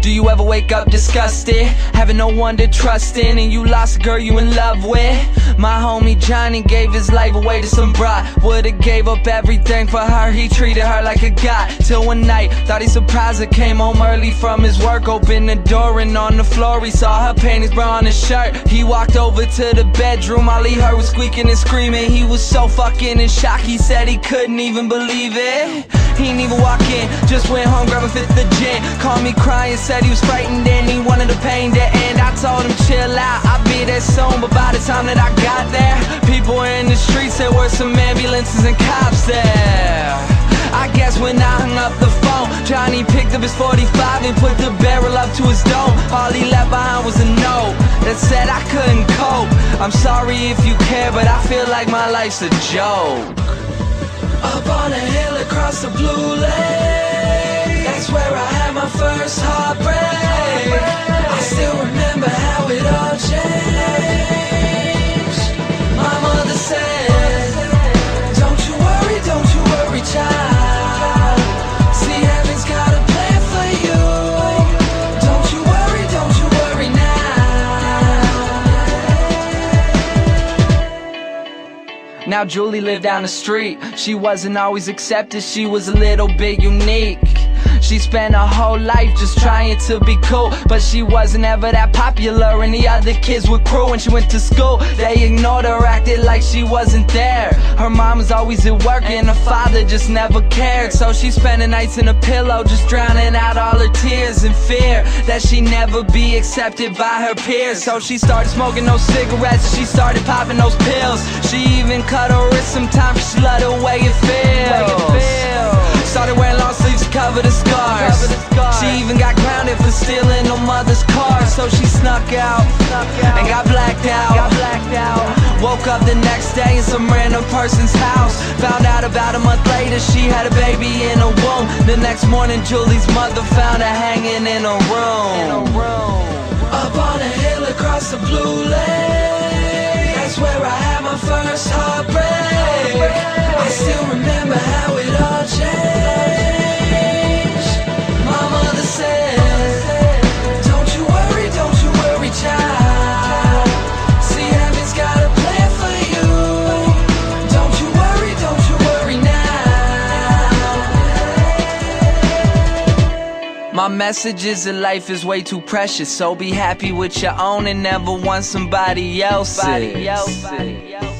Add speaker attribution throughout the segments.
Speaker 1: Do you ever wake up disgusted, having no one to trust in, and you lost a girl you in love with? My homie Johnny gave his life away to some broad. Would've gave up everything for her, he treated her like a god. Till one night, thought he surprised her, came home early from his work, opened the door and on the floor he saw her panties, bra on his shirt. He walked over to the bedroom, all he heard was squeaking and screaming. He was so fucking in shock, he said he couldn't even believe it. He didn't even walk in, just went home, grabbed a fifth of gin. Called me crying, said he was frightened and he wanted the pain to end. I told him chill out, I'll be there soon. But by the time that I got there, people were in the streets, there were some ambulances and cops there. I guess when I hung up the phone, Johnny picked up his 45 and put the barrel up to his dome. All he left behind was a note that said I couldn't cope. I'm sorry if you care, but I feel like my life's a joke. Up on a hill across the blue lake, that's where I had my first heartbreak. I still remember how it all changed. My mother said, don't you worry, child. See, heaven's got a plan for you. Don't you worry now. Now Julie lived down the street. She wasn't always accepted, she was a little bit unique. She spent her whole life just trying to be cool, but she wasn't ever that popular and the other kids were cruel. When she went to school, they ignored her, acted like she wasn't there. Her mom was always at work and her father just never cared. So she spent the nights in a pillow, just drowning out all her tears in fear that she'd never be accepted by her peers. So she started smoking those cigarettes, she started popping those pills. She even cut her wrist sometimes, cause she loved the way it feels. Started wearing long sleeves to cover the scars. She even got grounded for stealing her mother's car. So she snuck out and got blacked out. Woke up the next day in some random person's house. Found out about a month later she had a baby in her womb. The next morning Julie's mother found her hanging in her room. Up on a hill across the blue lake, that's where I had my first heartbreak. I still remember how it all changed. My mother said, don't you worry, child. See, heaven's got a plan for you. Don't you worry now. My message is that life is way too precious, so be happy with your own and never want somebody else's.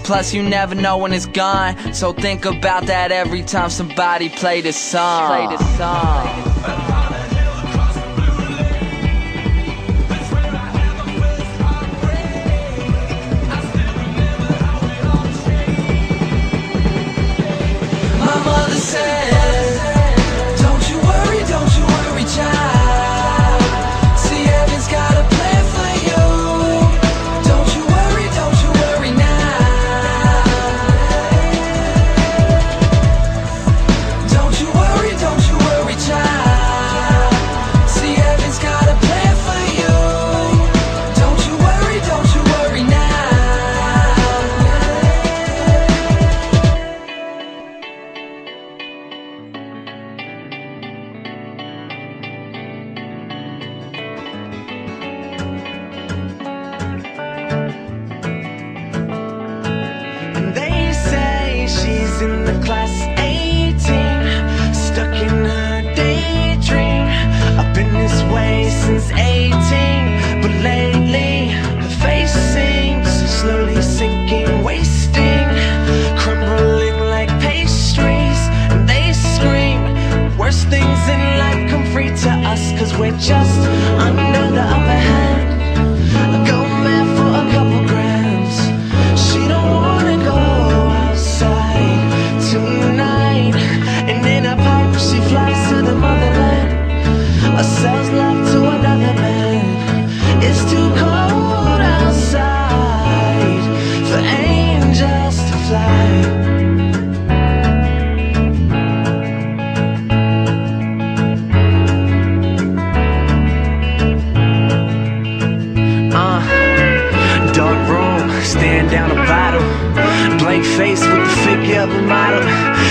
Speaker 1: Plus you never know when it's gone, so think about that every time somebody play this song. My mother said, don't you worry, child. See, heaven's got a plan for you. Don't you worry now. Don't you worry, child. See, heaven's got a plan for you. Don't you worry now.
Speaker 2: And they say she's in the class 18, stuck in her daydream. I've been this way since 18, but lately her face sinks, slowly sinking, wasting, crumbling like pastries. And they scream, worst things in life come free to us, cause we're just under the upper hand. Go mad for a couple grams. She don't wanna go outside tonight, and in a pipe she flies to the motherland, or sells love to another man. It's too cold outside for angels to fly. Dark room, staring down a bottle, blank face with the figure of a model.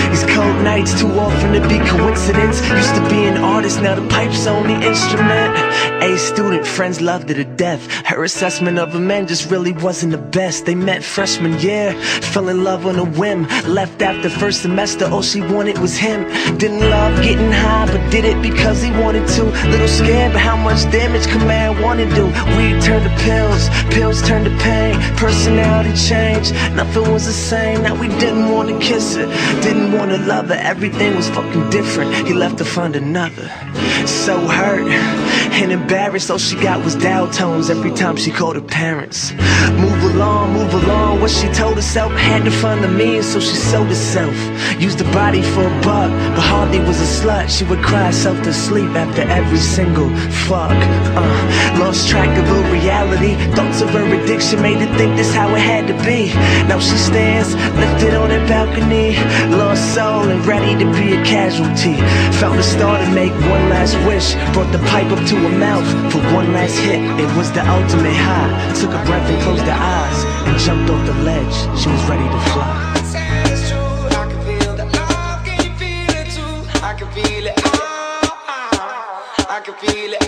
Speaker 2: These cold nights too often to be coincidence. Used to being artist, now the pipe's only instrument. A student, friends loved her to death. Her assessment of her men just really wasn't the best. They met freshman year, fell in love on a whim. Left after first semester, all she wanted was him. Didn't love getting high, but did it because he wanted to. Little scared, but how much damage could man want to do? Weed turned to pills, pills turned to pain. Personality changed, nothing was the same. Now we didn't want to kiss her, didn't want to love her. Everything was fucking different, he left to find another. So hurt and embarrassed, all she got was dial tones every time she called her parents. Move along, what she told herself. Had to find the means, so she sold herself. Used her body for a buck, but hardly was a slut. She would cry herself to sleep after every single fuck. Lost track of her reality. Thoughts of her addiction made her think this how it had to be. Now she stands lifted on her balcony, lost soul and ready to be a casualty. Found a star to make one last wish, brought the pipe up to her mouth for one last hit. It was the ultimate high. Took a breath and closed her eyes and jumped off the ledge. She was ready to fly.
Speaker 3: It's true, I can feel the love. Can you feel it too? I can feel it. I can feel it.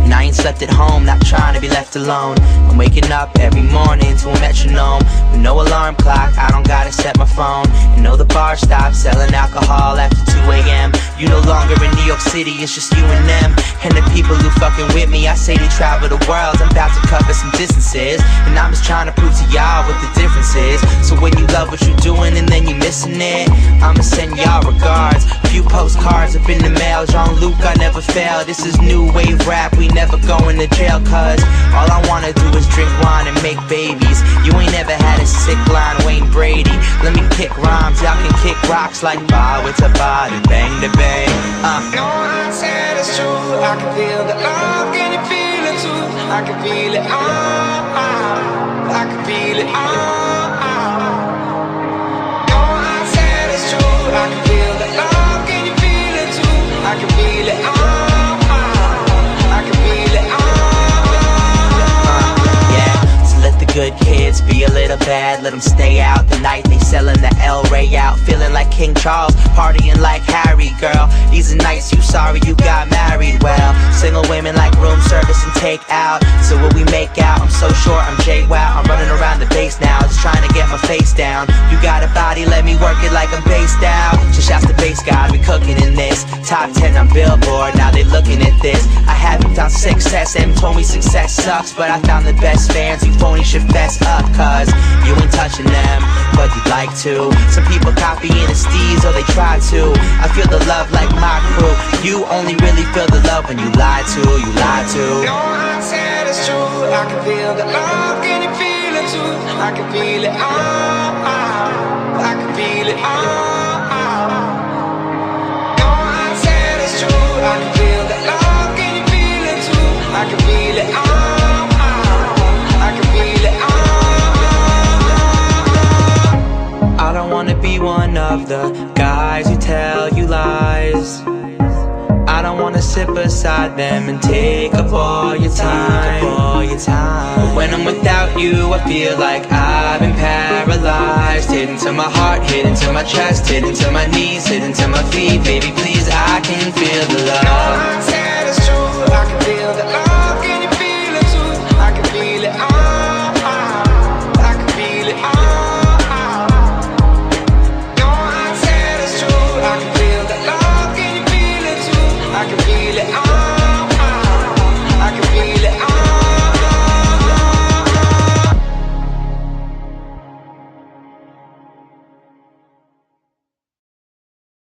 Speaker 4: And I ain't slept at home, not trying to be left alone. I'm waking up every morning to a metronome with no alarm clock, I don't gotta set my phone. And know the bar stopped selling alcohol after 2 a.m. You no longer in New York City, it's just you and them. And the people who fucking with me, I say they travel the world. I'm about to cover some distances, and I'm just trying to prove to y'all what the difference is. So when you love what you're doing and then you missing it, I'ma send y'all regards. Few postcards up in the mail, Jean-Luc, I never fail. This is new wave rap, we never going to jail. Cause all I wanna do is drink wine and make babies. You ain't ever had a sick line, Wayne Brady. Let me kick rhymes, y'all can kick rocks like bar with a body, bang to bang.
Speaker 3: No, I said it's true, I can feel the love. Can you feel it too? I can feel it. I can feel it. No, I said it's true, I can feel the love. Can you feel it too? I can feel it. I can feel it.
Speaker 4: Yeah, so let the good kids be a little bad, let them stay out the night. They selling the El Rey out, feeling like King Charles, partying like Harry. Girl, these are nights you sorry you got married. Well, single women like room service and take out. So what we make out, I'm so short, I'm J-Wow. I'm running around the base now, just trying to get my face down. You got a body, let me work it like I'm based out. Just shouts the bass guy, we cooking in this. Top 10 on Billboard, now they looking at this. I haven't found success, and told me success sucks, but I found the best fans. You phony should fess up, cause you ain't touching them, but you'd like to. Some people copying the steez, or they try to. I feel the love like my crew. You only really feel the love when you lie to, you lie to.
Speaker 3: No, I said it's true, I can feel the love. Can you feel it too? I can feel it. I can feel it. No, I said it's true, I can feel the love. Can you feel it too? I can feel it. I can feel it.
Speaker 4: I don't wanna be one of the guys who tell you lies. I don't wanna sit beside them and take up all your time. But when I'm without you, I feel like I've been paralyzed. Hit into my heart, hit into my chest, hit into my knees, hit into my feet. Baby, please, I can feel the love.
Speaker 3: No, I said it's true, I can feel the